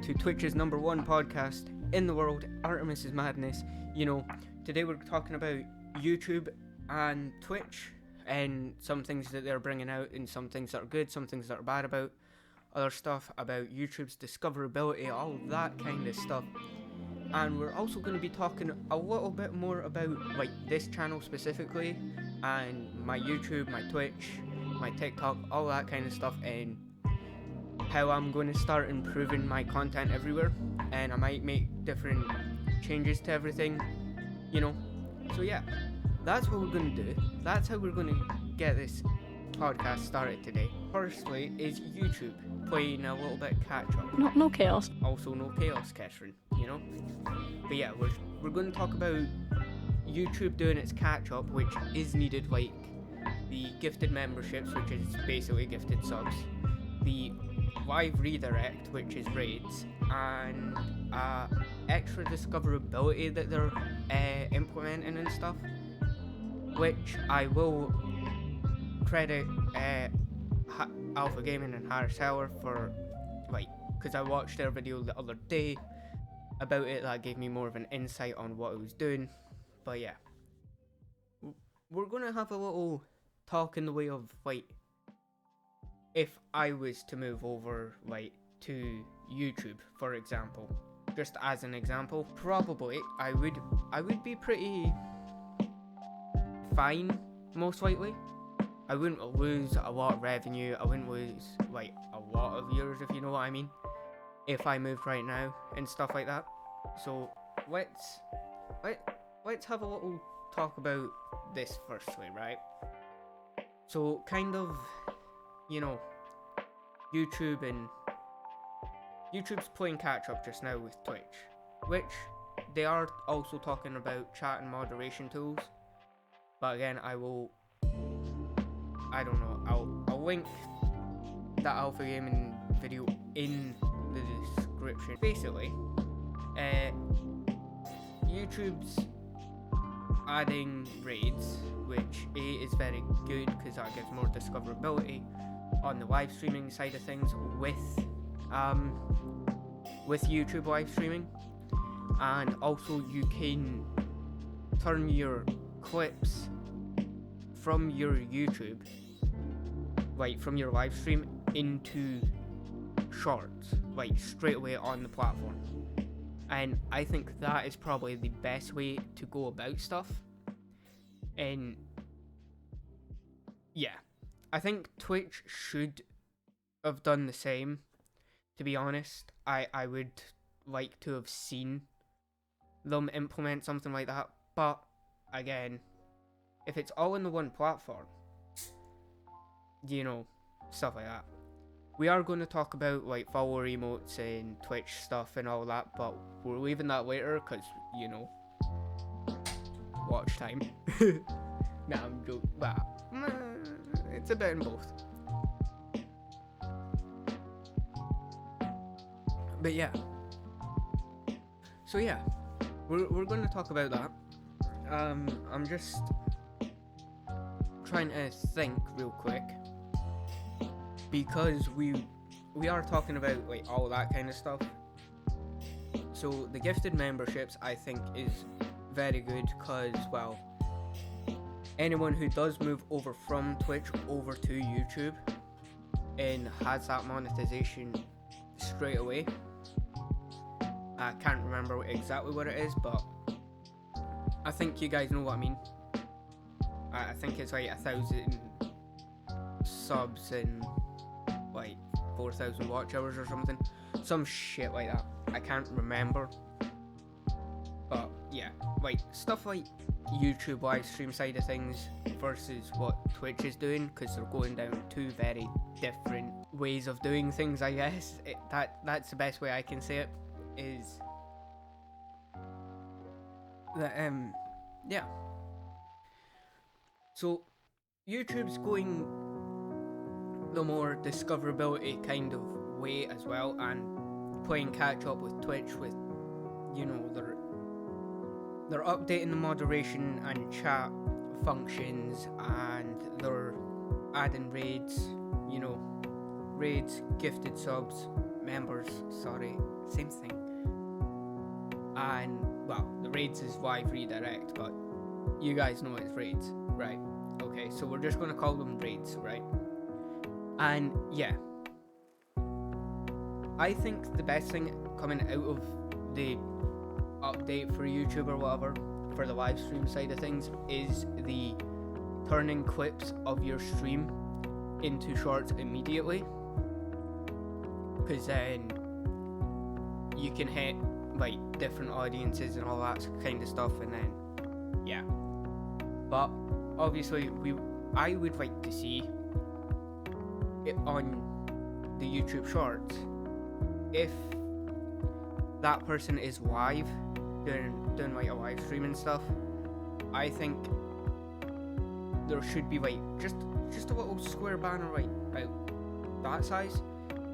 to Twitch's #1 podcast in the world, Artemis Madness. Today we're talking about YouTube and Twitch and some things that they're bringing out and some things that are good, some things that are bad about, other stuff about YouTube's discoverability, all that kind of stuff. And we're also going to be talking a little bit more about this channel specifically and my YouTube, my Twitch, my TikTok, all that kind of stuff, and how I'm going to start improving my content everywhere, and I might make different changes to everything, So yeah, that's what we're going to do. That's how we're going to get this podcast started today. Firstly is YouTube, playing a little bit catch up. No chaos. Also no chaos, Catherine, But yeah, we're going to talk about YouTube doing its catch up, which is needed, like the gifted memberships, which is basically gifted subs, the live redirect, which is raids, and extra discoverability that they're implementing and stuff, which I will credit Alpha Gaming and Harris Heller for, because I watched their video the other day about it. That gave me more of an insight on what it was doing. But yeah, we're gonna have a little talk in the way of if I was to move over to YouTube, for example, just as an example, probably I would be pretty fine, most likely. I wouldn't lose a lot of revenue, I wouldn't lose a lot of viewers, if you know what I mean, if I moved right now and stuff like that. So let's have a little talk about this firstly, right? So kind of, YouTube's playing catch up just now with Twitch, which they are also talking about chat and moderation tools. But again, I'll link that Alpha Gaming video in the description. Basically, YouTube's adding raids, which is very good because that gives more discoverability on the live streaming side of things with YouTube live streaming, and also you can turn your clips from your YouTube, from your live stream, into shorts, straight away on the platform. And I think that is probably the best way to go about stuff. And yeah, I think Twitch should have done the same, to be honest. I would like to have seen them implement something like that. But again, if it's all in the one platform, stuff like that. We are going to talk about follower emotes and Twitch stuff and all that, but we're leaving that later because, watch time. Nah, I'm joking. It's a bit in both. But yeah. So yeah, we're going to talk about that. I'm just trying to think real quick, because we are talking about all that kind of stuff. So the gifted memberships, I think, is very good because, anyone who does move over from Twitch over to YouTube and has that monetization straight away, I can't remember exactly what it is, but I think you guys know what I mean. I think it's 1,000 subs and 4,000 watch hours or something, some shit like that. I can't remember, but yeah, stuff like YouTube live stream side of things versus what Twitch is doing, because they're going down two very different ways of doing things, I guess. That's the best way I can say it, is that yeah. So YouTube's going the more discoverability kind of way as well, and playing catch up with Twitch with, they're updating the moderation and chat functions, and they're adding raids, raids, gifted subs, members, same thing. And, well, the raids is live redirect, but you guys know it's raids, right? Okay, so we're just going to call them raids, right? And, yeah. I think the best thing coming out of the update for YouTube or whatever, for the live stream side of things, is the turning clips of your stream into shorts immediately. Because then you can hit like different audiences and all that kind of stuff, and then yeah. But obviously I would like to see it on the YouTube shorts if that person is live doing like a live stream and stuff. I think there should be like just a little square banner like about that size.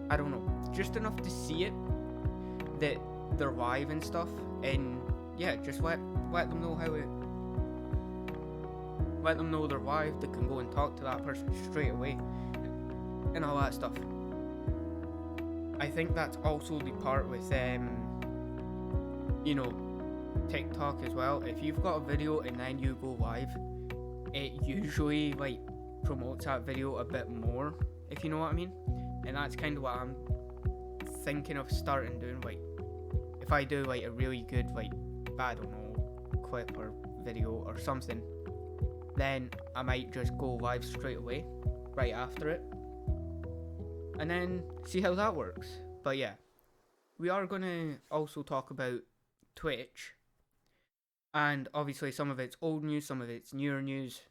I don't know, just enough to see it that they're live and stuff, and yeah, just let them know let them know they're live. They can go and talk to that person straight away and all that stuff. I think that's also the part with TikTok as well. If you've got a video and then you go live, it usually like promotes that video a bit more, if you know what I mean. And that's kind of what I'm thinking of starting doing. Like, if I do like a really good, like, I don't know, clip or video or something, then I might just go live straight away, right after it, and then see how that works. But yeah, we are going to also talk about Twitch, and obviously some of it's old news, some of it's newer news,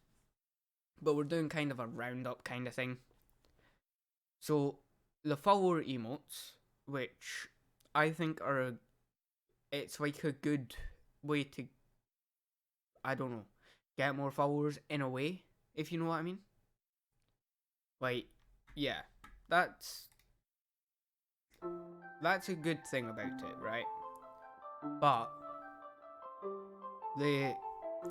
but we're doing kind of a roundup kind of thing. So, the follower emotes, which I think it's like a good way to, I don't know, get more followers in a way, if you know what I mean. Like, yeah, that's a good thing about it, right? But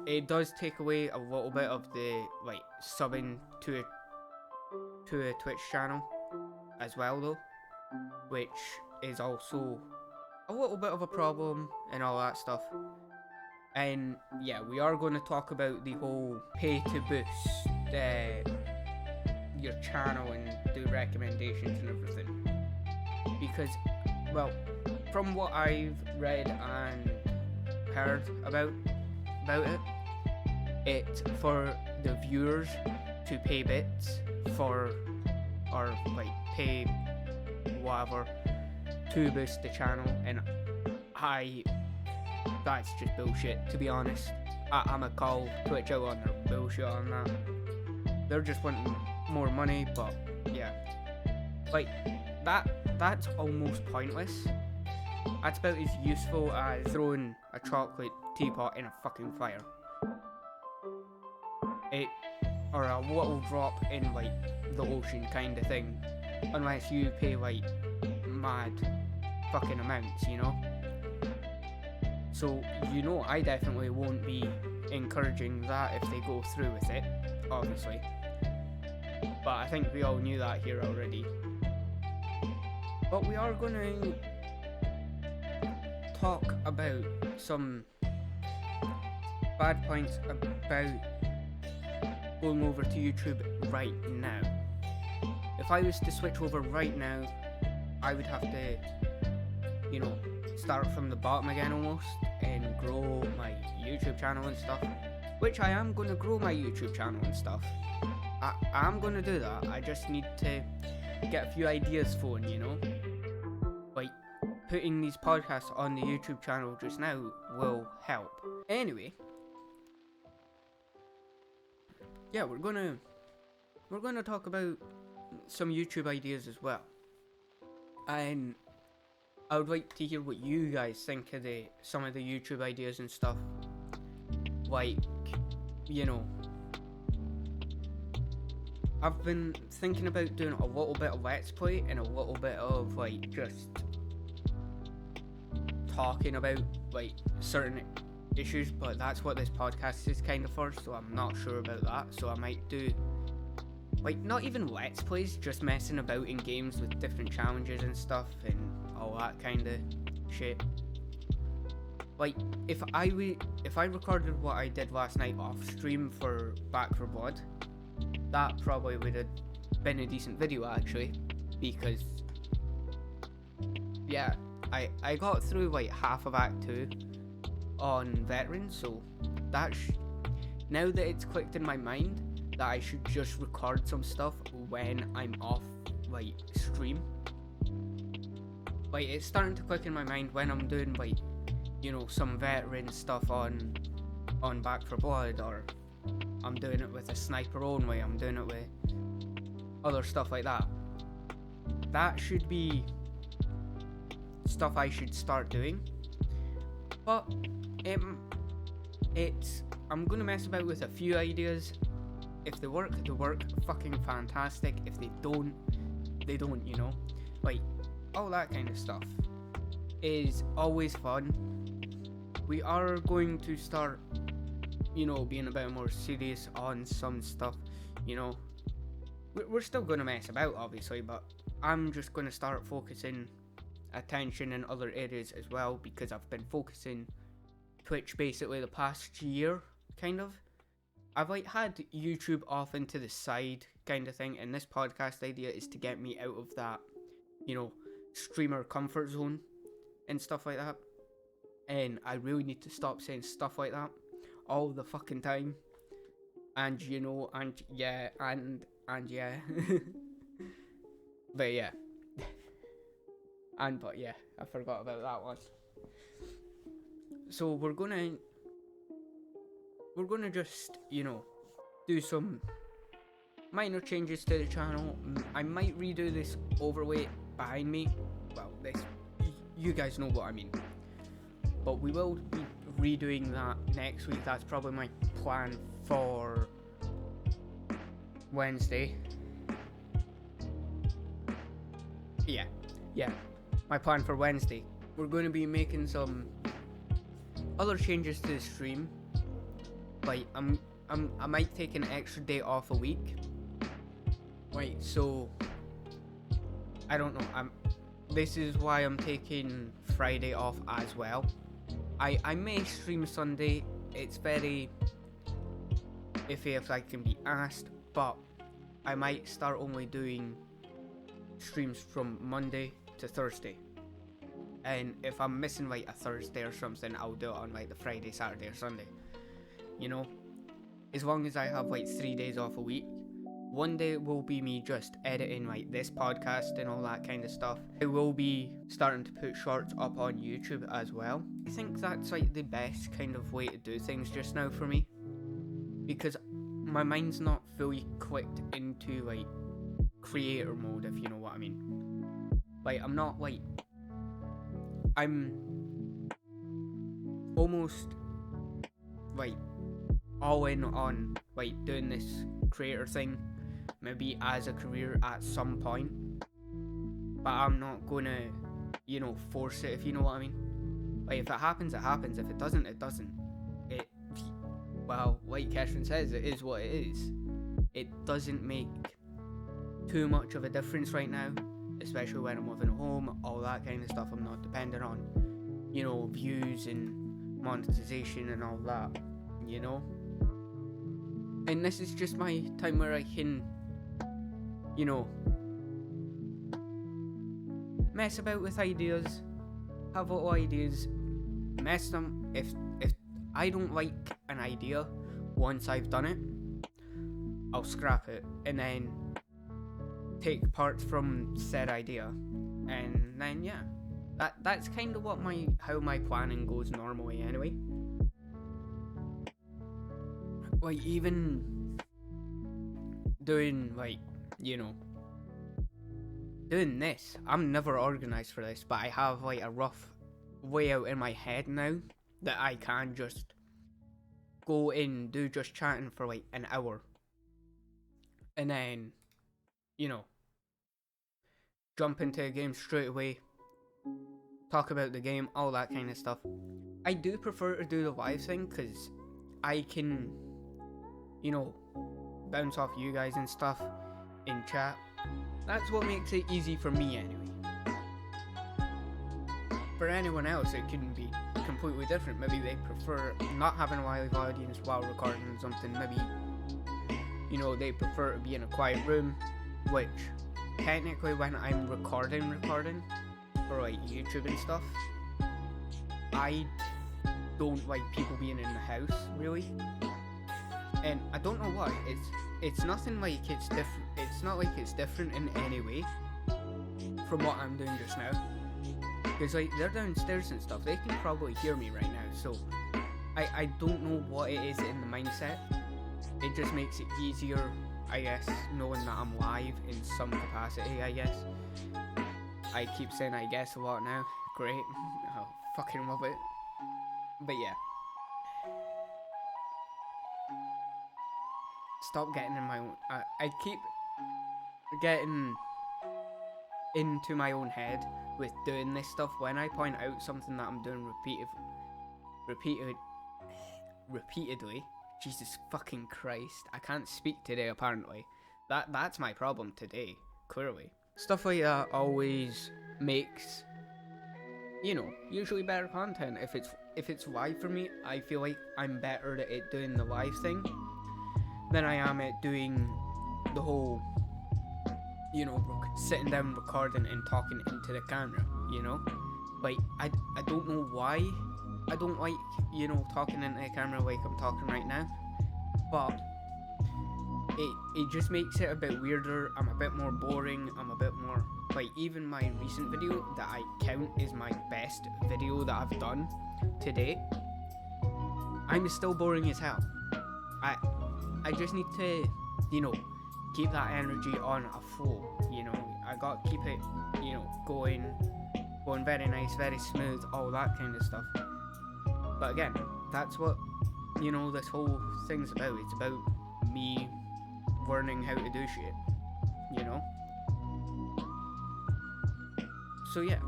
it does take away a little bit of the like subbing to a Twitch channel as well, though, which is also a little bit of a problem and all that stuff. And yeah, we are going to talk about the whole pay to boost your channel and do recommendations and everything, because, well, from what I've read and heard about it, it's for the viewers to pay bits for, or like pay whatever to boost the channel, and that's just bullshit, to be honest. I'ma call Twitch out on their bullshit on that. They're just wanting more money, but yeah, like that's almost pointless. That's about as useful as throwing a chocolate teapot in a fucking fire. Or a little drop in like the ocean kind of thing, unless you pay like mad fucking amounts, you know. So, you know, I definitely won't be encouraging that if they go through with it, obviously. But I think we all knew that here already. But we are going to talk about some bad points about going over to YouTube right now. If I was to switch over right now, I would have to, start from the bottom again almost, and grow my YouTube channel and stuff, which I am going to grow my YouTube channel and stuff. I'm going to do that. I just need to get a few ideas flowing, like putting these podcasts on the YouTube channel just now will help. Anyway, yeah, we're gonna talk about some YouTube ideas as well, and I would like to hear what you guys think of some of the YouTube ideas and stuff. Like, I've been thinking about doing a little bit of Let's Play and a little bit of like just talking about like certain issues, but that's what this podcast is kind of for, so I'm not sure about that. So I might do like not even Let's Plays, just messing about in games with different challenges and stuff and all that kind of shit. Like, if I recorded what I did last night off stream for Back for Blood, that probably would have been a decent video actually, because yeah, I got through like half of Act 2 on Veterans, so that's now that it's clicked in my mind that I should just record some stuff when I'm off like stream. Like, it's starting to click in my mind when I'm doing like, you know, some veteran stuff on Back for Blood, or I'm doing it with a sniper only, I'm doing it with other stuff like that. That should be stuff I should start doing. But I'm gonna mess about with a few ideas. If they work fucking fantastic. If they don't, they don't, you know? Like, all that kind of stuff is always fun. We are going to start, you know, being a bit more serious on some stuff, you know. We're still gonna mess about, obviously, but I'm just gonna start focusing attention in other areas as well, because I've been focusing Twitch basically the past year, kind of. I've like had YouTube off into the side kind of thing, and this podcast idea is to get me out of that, you know, streamer comfort zone and stuff like that. And I really need to stop saying stuff like that all the fucking time. And you know, and yeah, and yeah. But yeah. But yeah, I forgot about that one. So we're gonna just, you know, do some minor changes to the channel. I might redo this overweight behind me. Well, this, you guys know what I mean. But we will be redoing that next week. That's probably my plan for Wednesday. Yeah. My plan for Wednesday. We're going to be making some other changes to the stream. Like, I might take an extra day off a week. Right, so I don't know. This is why I'm taking Friday off as well. I may stream Sunday. It's very iffy if I can be asked, but I might start only doing streams from Monday to Thursday. And if I'm missing like a Thursday or something, I'll do it on like the Friday, Saturday or Sunday. You know, as long as I have like 3 days off a week. One day will be me just editing like this podcast and all that kind of stuff. I will be starting to put shorts up on YouTube as well. I think that's like the best kind of way to do things just now for me, because my mind's not fully clicked into like creator mode, if you know what I mean. Like, I'm not like, I'm almost like all in on like doing this creator thing, maybe as a career at some point, but I'm not gonna, you know, force it, if you know what I mean. Like, if it happens, it happens. If it doesn't, it doesn't. Well, like Catherine says, it is what it is. It doesn't make too much of a difference right now, especially when I'm living at home, all that kind of stuff. I'm not dependent on, you know, views and monetization and all that, you know. And this is just my time where I can, you know, mess about with ideas, have little ideas, mess them. If I don't like an idea once I've done it, I'll scrap it and then take parts from said idea, and then yeah, that's kind of what how my planning goes normally anyway. Like, even doing like, you know, doing this, I'm never organized for this, but I have like a rough way out in my head now that I can just go in, do just chatting for like an hour, and then, you know, jump into a game straight away, talk about the game, all that kind of stuff. I do prefer to do the live thing because I can, you know, bounce off you guys and stuff in chat. That's what makes it easy for me anyway. for anyone else it can be completely different. Maybe they prefer not having a live audience while recording something. Maybe, you know, they prefer to be in a quiet room, which technically when I'm recording for like YouTube and stuff, I don't like people being in the house really, and I don't know why. It's nothing like it's different. It's not like it's different in any way from what I'm doing just now, because like they're downstairs and stuff, they can probably hear me right now, so I don't know what it is in the mindset. It just makes it easier, I guess, knowing that I'm live in some capacity, I guess. I keep saying I guess a lot now. Great. I fucking love it. But yeah. Stop getting in my own... I keep getting into my own head with doing this stuff. When I point out something that I'm doing repeatedly, Jesus fucking Christ, I can't speak today apparently. That's my problem today, clearly. Stuff like that always makes, you know, usually better content. If it's live for me, I feel like I'm better at doing the live thing than I am at doing the whole, you know, sitting down, recording and talking into the camera, you know? Like, I don't know why I don't like, you know, talking into the camera like I'm talking right now, but it just makes it a bit weirder. I'm a bit more boring. I'm a bit more, like, even my recent video that I count is my best video that I've done to date, I'm still boring as hell. I just need to, you know, keep that energy on a flow, you know. I got to keep it, you know, going very nice, very smooth, all that kind of stuff. But again, that's what, you know, this whole thing's about. It's about me learning how to do shit, you know. So yeah,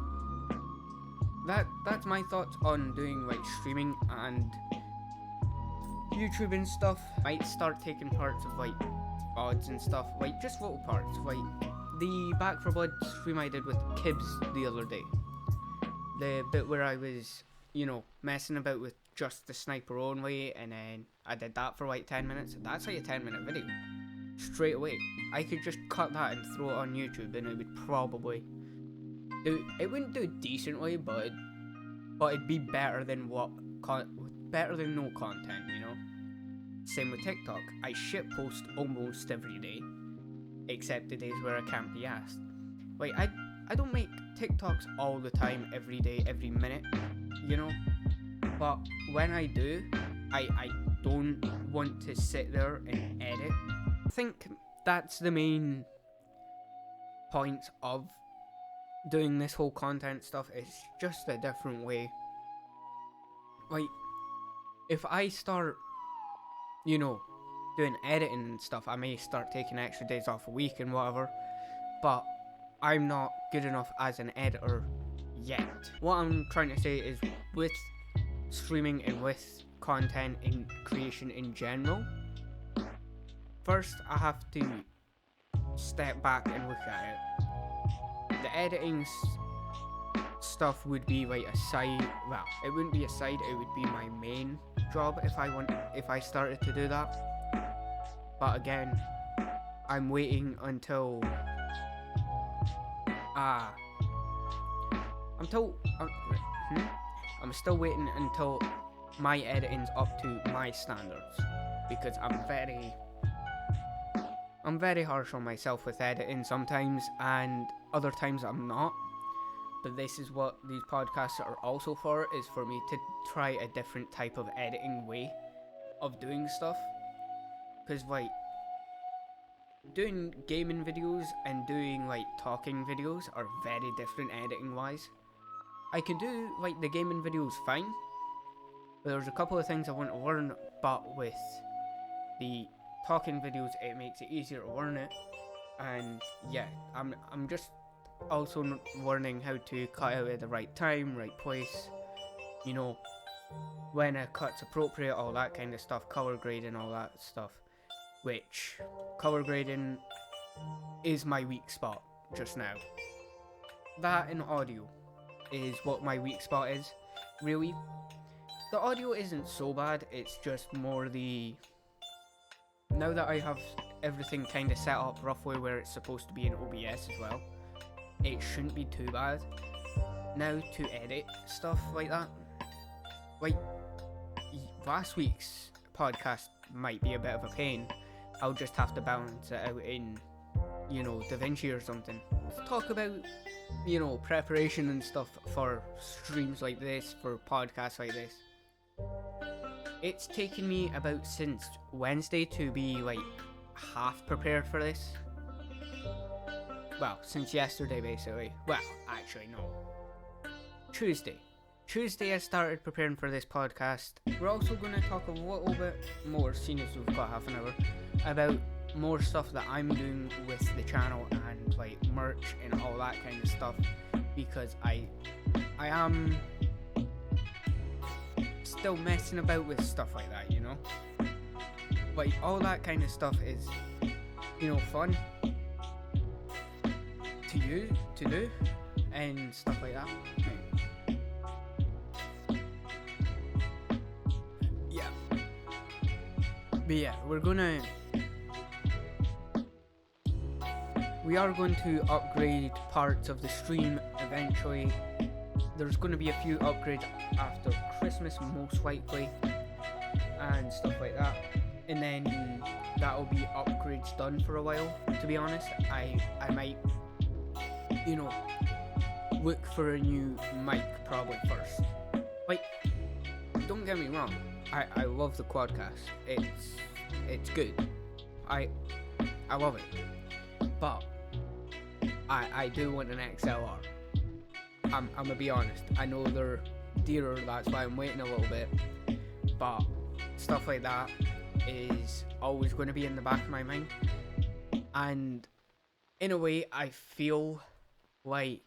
that's my thoughts on doing like streaming and YouTube and stuff. Might start taking parts of like odds and stuff, like just little parts, like the Back for Blood stream I did with Kibs the other day, the bit where I was, you know, messing about with just the sniper only, and then I did that for like 10 minutes. That's like a 10-minute video straight away. I could just cut that and throw it on YouTube and it would probably do, it wouldn't do decently, but it'd be better than better than no content, you know. Same with TikTok. I shitpost almost every day, except the days where I can't be asked. Like, I don't make TikToks all the time, every day, every minute, you know. But when I do, I don't want to sit there and edit. I think that's the main point of doing this whole content stuff. It's just a different way. Like, if I start, you know, doing editing and stuff, I may start taking extra days off a week and whatever, but I'm not good enough as an editor yet. What I'm trying to say is, with streaming and with content and creation in general, first I have to step back and look at it. The editing stuff would be like a side, well, it wouldn't be a side, it would be my main job if I started to do that. But again, I'm waiting until I'm still waiting until my editing's up to my standards, because I'm very harsh on myself with editing sometimes, and other times I'm not. But this is what these podcasts are also for, is for me to try a different type of editing way of doing stuff. Because, like, doing gaming videos and doing, like, talking videos are very different editing wise. I can do, like, the gaming videos fine, but there's a couple of things I want to learn, but with the talking videos it makes it easier to learn it. And yeah, I'm just also learning how to cut out at the right time, right place, you know, when a cut's appropriate, all that kind of stuff, color grading, all that stuff, which color grading is my weak spot just now. That and audio. is what my weak spot is, really. The audio isn't so bad, it's just more the... Now that I have everything kind of set up roughly where it's supposed to be in OBS as well, it shouldn't be too bad. Now to edit stuff like that, like last week's podcast might be a bit of a pain. I'll just have to balance it out in, you know, DaVinci or something. Let's talk about, you know, preparation and stuff for streams like this, for podcasts like this. It's taken me about since Wednesday to be like half prepared for this. Well, since yesterday basically. Well, actually no. Tuesday I started preparing for this podcast. We're also going to talk a little bit more, seeing as we've got half an hour, about more stuff that I'm doing with the channel and like merch and all that kind of stuff, because I am still messing about with stuff like that, you know? Like all that kind of stuff is, you know, fun to do and stuff like that. Yeah. But yeah, we are going to upgrade parts of the stream eventually. There's going to be a few upgrades after Christmas, most likely, and stuff like that. And then that'll be upgrades done for a while, to be honest. I might, you know, look for a new mic probably first. Like, don't get me wrong, I love the Quadcast. It's good. I love it. But I do want an XLR. I'm gonna be honest. I know they're dearer, that's why I'm waiting a little bit. But stuff like that is always going to be in the back of my mind. And in a way, I feel like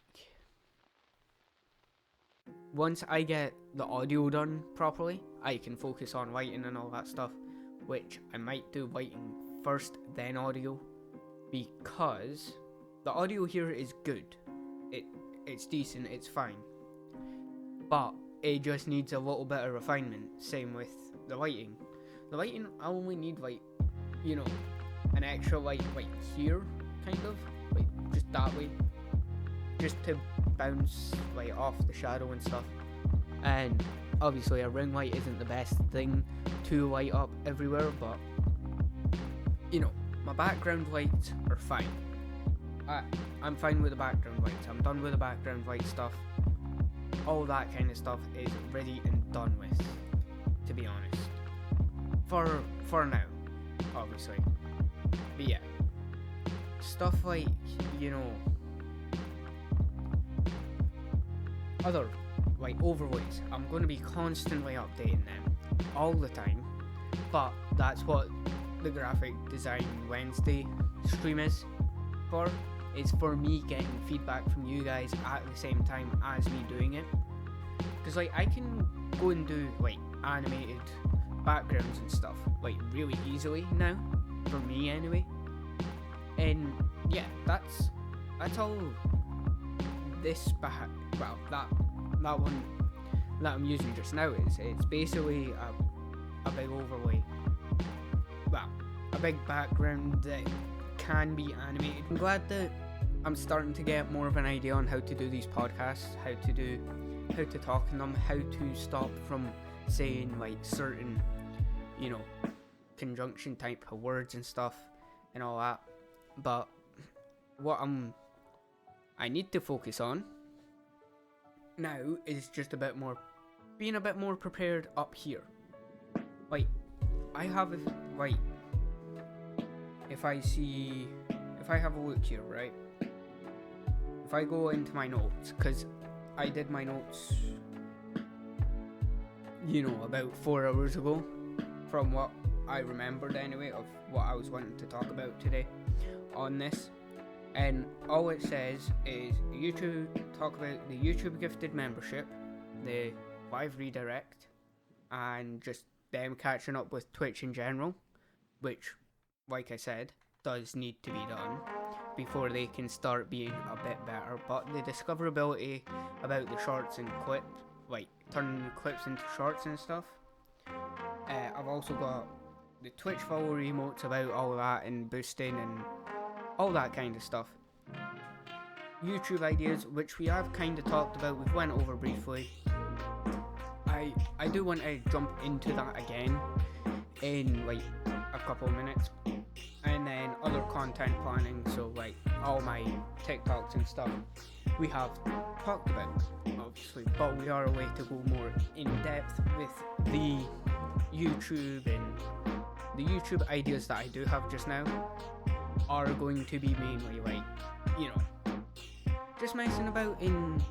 once I get the audio done properly, I can focus on lighting and all that stuff, which I might do lighting first, then audio, because the audio here is good. It's decent, it's fine, but it just needs a little bit of refinement. Same with the lighting. The lighting, I only need like, you know, an extra light like here, kind of, like just that way, just to bounce like off the shadow and stuff. And obviously a ring light isn't the best thing to light up everywhere, but you know, my background lights are fine. I'm fine with the background lights. I'm done with the background light stuff. All that kind of stuff is ready and done with, to be honest. For now, obviously. But yeah, stuff like, you know, other like overlays, I'm going to be constantly updating them all the time. But that's what the Graphic Design Wednesday stream is for. Is for me getting feedback from you guys at the same time as me doing it. Because like I can go and do like animated backgrounds and stuff like really easily now, for me anyway. And yeah, that's all this that one that I'm using just now is. It's basically a big overlay. Well, a big background that can be animated. I'm glad that I'm starting to get more of an idea on how to do these podcasts, how to talk in them, how to stop from saying like certain, you know, conjunction type of words and stuff and all that. But what I need to focus on now is just being a bit more prepared up here. Like, I have like, if I have a look here, right? If I go into my notes, because I did my notes, you know, about 4 hours ago, from what I remembered anyway, of what I was wanting to talk about today on this. And all it says is talk about the YouTube gifted membership, the live redirect, and just them catching up with Twitch in general, which, like I said, does need to be done. before they can start being a bit better. But the discoverability about the shorts and clips, like turning clips into shorts and stuff. I've also got the Twitch follower emotes about all that and boosting and all that kind of stuff. YouTube ideas, which we have kind of talked about, we've went over briefly. I do want to jump into that again in like a couple of minutes. And then other content planning, so like all my TikToks and stuff, we have talked about, obviously, but we are a way to go more in depth with the YouTube, and the YouTube ideas that I do have just now are going to be mainly like, you know, just messing about in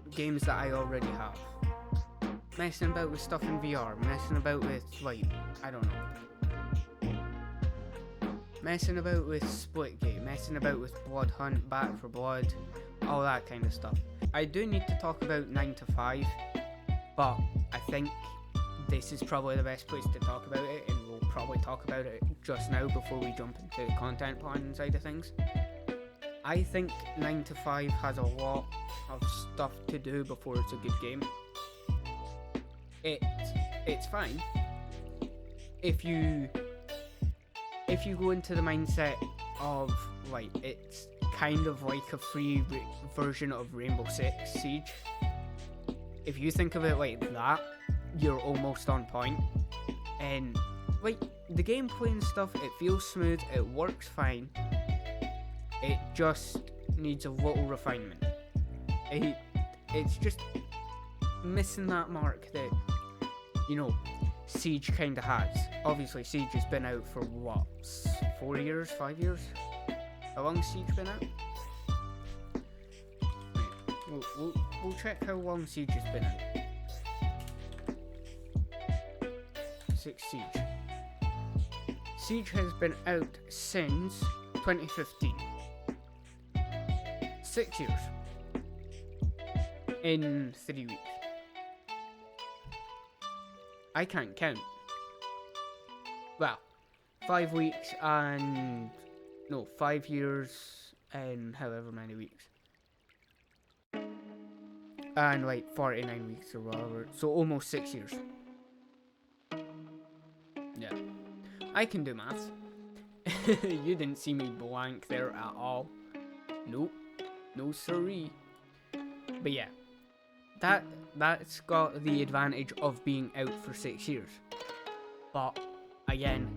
games that I already have, messing about with stuff in VR, messing about with like, I don't know, messing about with Splitgate, messing about with Blood Hunt, Back for Blood, all that kind of stuff. I do need to talk about 9 to 5, but I think this is probably the best place to talk about it, and we'll probably talk about it just now before we jump into the content planning side of things. I think 9 to 5 has a lot of stuff to do before it's a good game. It's fine if you go into the mindset of like it's kind of like a free version of Rainbow Six Siege. If you think of it like that, you're almost on point. And like the gameplay and stuff, it feels smooth, it works fine. It just needs a little refinement. It's just missing that mark that, you know, Siege kind of has. Obviously, Siege has been out for what, 4 years, 5 years? How long has Siege been out? We'll check how long Siege has been out. 6 Siege. Siege has been out since 2015. 6 years. In 3 weeks. I can't count. Well, 5 weeks and... No, 5 years and however many weeks. And like 49 weeks or whatever. So almost 6 years. Yeah. I can do maths. You didn't see me blank there at all. Nope. No siree. But yeah. That's got the advantage of being out for 6 years. But again,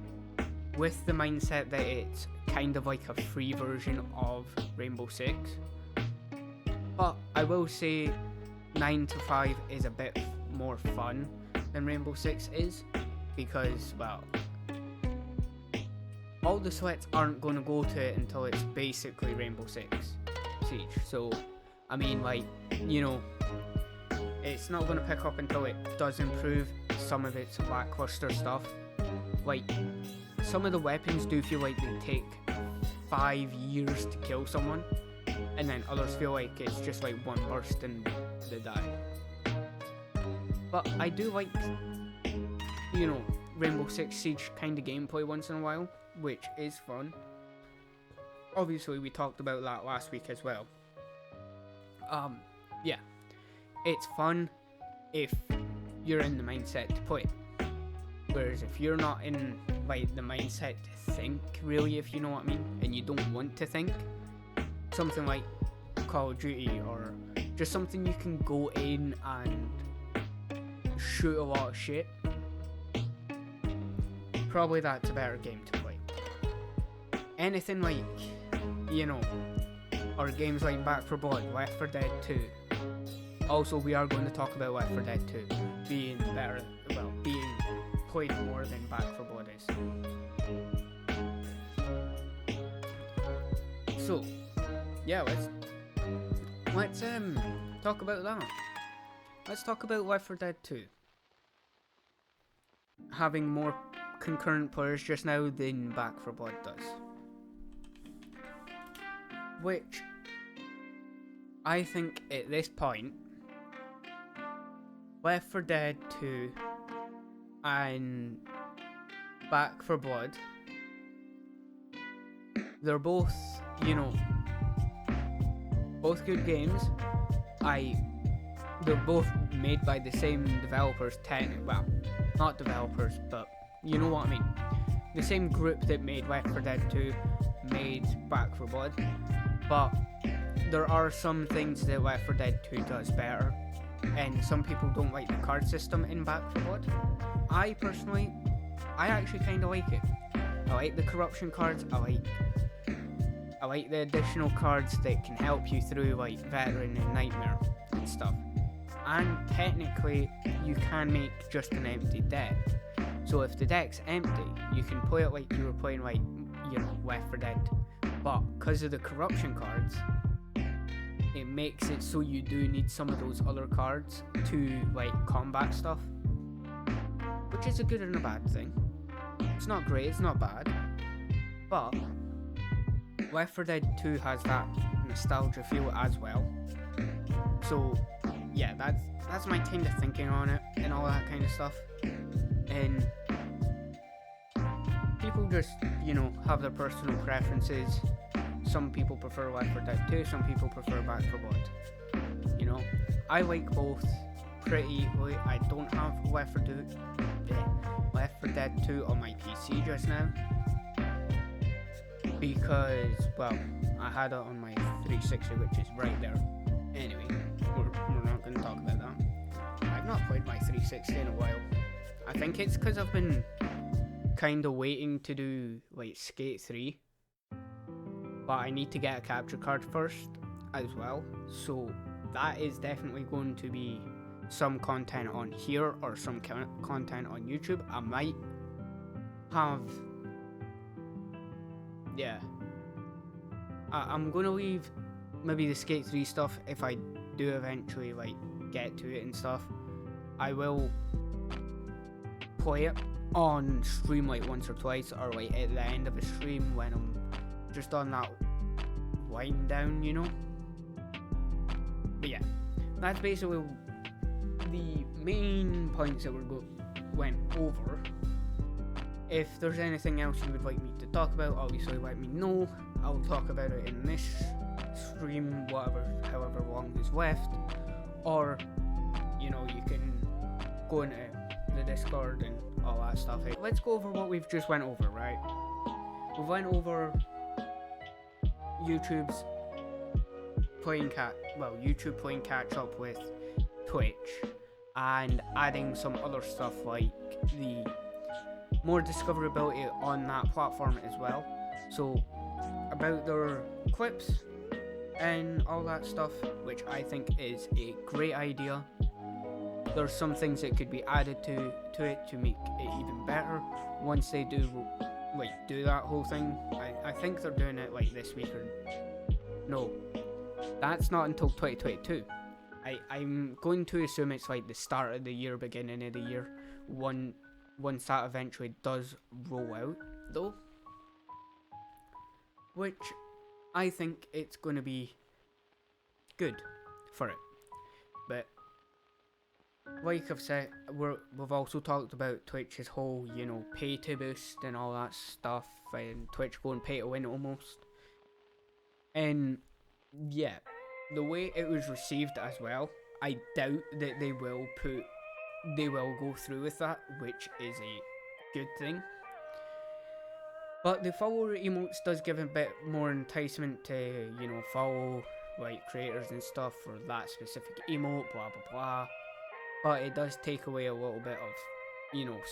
with the mindset that it's kind of like a free version of Rainbow Six. But I will say 9 to 5 is a bit more fun than Rainbow Six is, because, well, all the sweats aren't going to go to it until it's basically Rainbow Six Siege. So, I mean, like, you know, it's not going to pick up until it does improve some of its lackluster stuff. Like, some of the weapons do feel like they take 5 years to kill someone, and then others feel like it's just like one burst and they die. But I do like, you know, Rainbow Six Siege kind of gameplay once in a while, which is fun. Obviously, we talked about that last week as well. Yeah. It's fun if you're in the mindset to play. Whereas if you're not in like the mindset to think, really, if you know what I mean, and you don't want to think, something like Call of Duty or just something you can go in and shoot a lot of shit, probably that's a better game to play. Anything like, you know, or games like Back for Blood, Left 4 Dead 2. Also, we are going to talk about Left 4 Dead 2 being better, well, being played more than Back 4 Blood is. So, yeah, let's talk about that. Let's talk about Left 4 Dead 2. Having more concurrent players just now than Back 4 Blood does. Which, I think at this point, Left 4 Dead 2 and Back 4 Blood, they're both, you know, both good games. They're both made by the same developers, well, not developers, but you know what I mean. The same group that made Left 4 Dead 2 made Back 4 Blood, but there are some things that Left 4 Dead 2 does better, and some people don't like the card system in Back 4 Blood. I actually kind of like it. I like the corruption cards. I like the additional cards that can help you through like Veteran and Nightmare and stuff. And technically, you can make just an empty deck. So if the deck's empty, you can play it like you were playing like, Left 4 Dead. But because of the corruption cards, it makes it so you do need some of those other cards to like combat stuff, which is a good and a bad thing. It's not great, it's not bad, but Left 4 Dead 2 has that nostalgia feel as well. So yeah, that's my kind of thinking on it and all that kind of stuff. And people just, have their personal preferences. Some people prefer Left 4 Dead 2, some people prefer Back 4 Blood. I like both pretty equally. I don't have Left 4 Dead 2 on my PC just now, because, well, I had it on my 360, which is right there. Anyway, we're not going to talk about that. I've not played my 360 in a while. I think it's because I've been kind of waiting to do like Skate 3, but I need to get a capture card first as well, so that is definitely going to be some content on here or some content on YouTube. I might have, I'm gonna leave maybe the Skate 3 stuff if I do eventually like get to it and stuff. I will play it on stream like once or twice, or like at the end of a stream when I'm just on that wind down, But yeah, that's basically the main points that went over. If there's anything else you would like me to talk about, obviously let me know. I'll talk about it in this stream, however long is left, or you can go into the Discord and all that stuff. Let's go over what we've just went over, right? We went over YouTube playing catch up with Twitch and adding some other stuff like the more discoverability on that platform as well. So about their clips and all that stuff, which I think is a great idea. There's some things that could be added to it to make it even better once they do that whole thing. I think they're doing it like this week, or no, that's not until 2022. I'm going to assume it's like the start of the year, beginning of the year, once that eventually does roll out though, which I think it's going to be good for it. But like I've said, we've also talked about Twitch's whole, pay to boost and all that stuff, and Twitch going pay to win almost. And yeah, the way it was received as well, I doubt that they will go through with that, which is a good thing. But the follower emotes does give a bit more enticement to, follow like creators and stuff for that specific emote, blah blah blah. But it does take away a little bit of,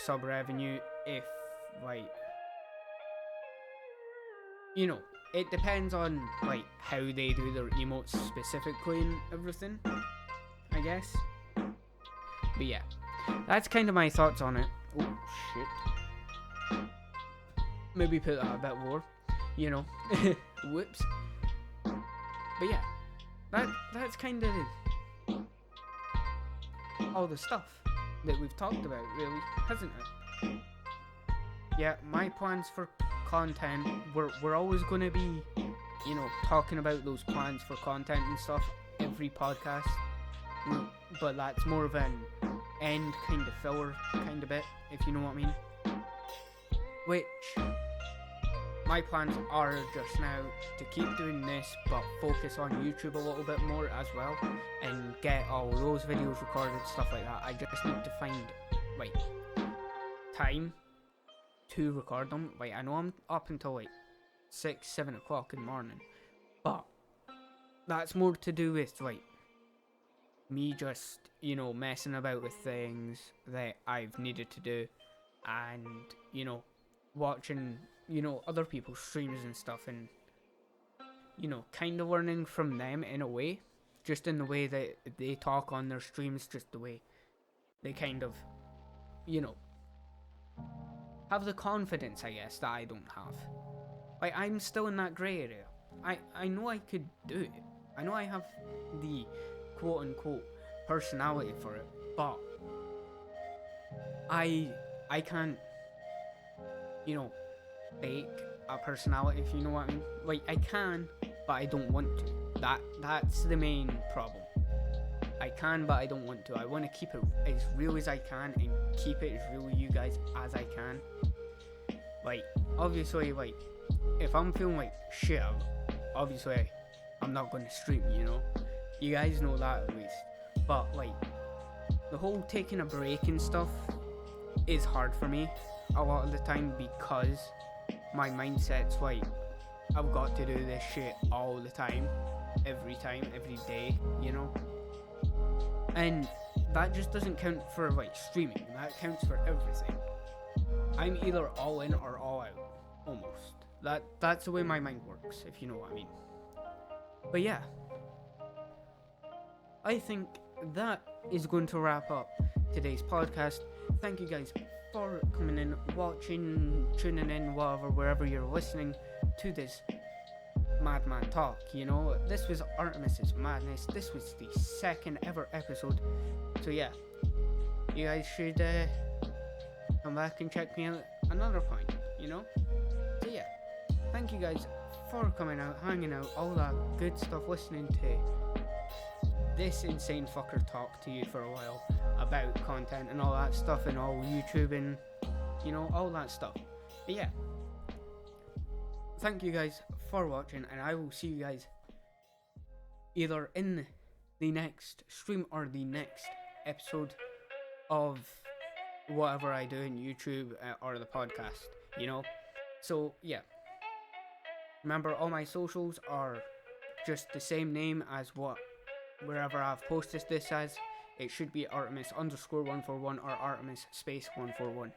sub revenue if, like, it depends on, like, how they do their emotes specifically and everything, I guess. But yeah, that's kind of my thoughts on it. Oh, shit. Maybe put that a bit more, whoops. But yeah, that's kind of all the stuff that we've talked about, really, hasn't it? Yeah, my plans for content, we're always going to be, talking about those plans for content and stuff every podcast, but that's more of an end kind of filler kind of bit, if you know what I mean. Which my plans are just now to keep doing this, but focus on YouTube a little bit more as well, and get all those videos recorded, stuff like that. I just need to find like time to record them. Like, I know I'm up until like 6-7 o'clock in the morning, but that's more to do with like me just, you know, messing about with things that I've needed to do, and, you know, watching, you know, other people's streams and stuff, and, you know, kind of learning from them in a way, just in the way that they talk on their streams, just the way they kind of, you know, have the confidence, I guess, that I don't have. Like, I'm still in that grey area. I know I could do it. I know I have the quote-unquote personality for it, but I can't, you know, fake a personality, if you know what I mean. Like, I can, but I don't want to. That's the main problem. I can, but I don't want to. I want to keep it as real as I can, and keep it as real with you guys as I can. Like, obviously, like, if I'm feeling like shit, obviously I'm not going to stream, you know. You guys know that at least. But like, the whole taking a break and stuff is hard for me a lot of the time, because my mindset's like, I've got to do this shit all the time, every day, you know. And that just doesn't count for like streaming. That counts for everything. I'm either all in or all out, almost. That's the way my mind works, if you know what I mean. But yeah, I think that is going to wrap up today's podcast. Thank you guys for coming in, watching, tuning in, whatever, wherever you're listening to this Madman talk. You know, this was Artemis Madness. This was the second ever episode. So yeah, you guys should come back and check me out another point, you know. So yeah, thank you guys for coming out, hanging out, all that good stuff, listening to this insane fucker talk to you for a while about content and all that stuff, and all YouTube and, you know, all that stuff. But yeah, thank you guys for watching, and I will see you guys either in the next stream or the next episode of whatever I do in YouTube or the podcast, you know. So yeah, remember, all my socials are just the same name as wherever I've posted this as. It should be Artemis_141 or Artemis space 141,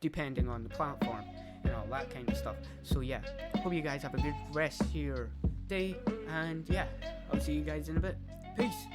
depending on the platform and all that kind of stuff. So yeah, hope you guys have a good rest of your day, and yeah, I'll see you guys in a bit. Peace.